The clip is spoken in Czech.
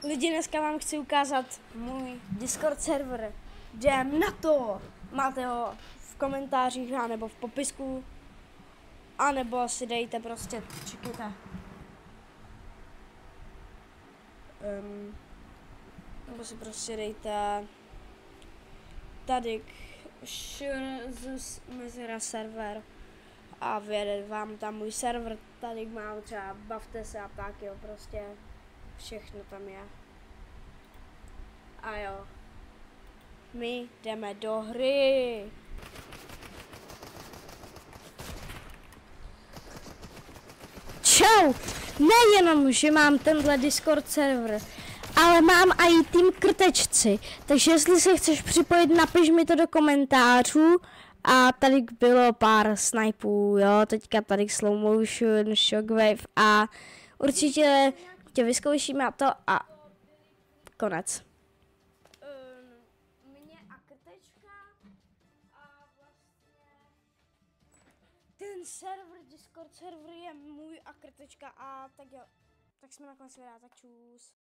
Lidi, dneska vám chci ukázat můj Discord server. Jdem na to! Máte ho v komentářích, anebo v popisku, anebo si dejte prostě, čekejte. Nebo si prostě dejte tady mezera server a vyjede vám tam můj server. Tady mám třeba bavte se a tak, jo, prostě všechno tam je. A jo, my jdeme do hry. Čau! Nejenom, že mám tenhle Discord server, ale mám i tým Krtečci, takže jestli se chceš připojit, napiš mi to do komentářů. A tady bylo pár snipů, jo, teďka tady slow motion, shockwave a určitě tě vyzkoušíme a to a konec. Mě a Krtečka a vlastně ten server, Discord server je můj a Krtečka a tak jo, tak jsme nakonec vyhrát, tak čus.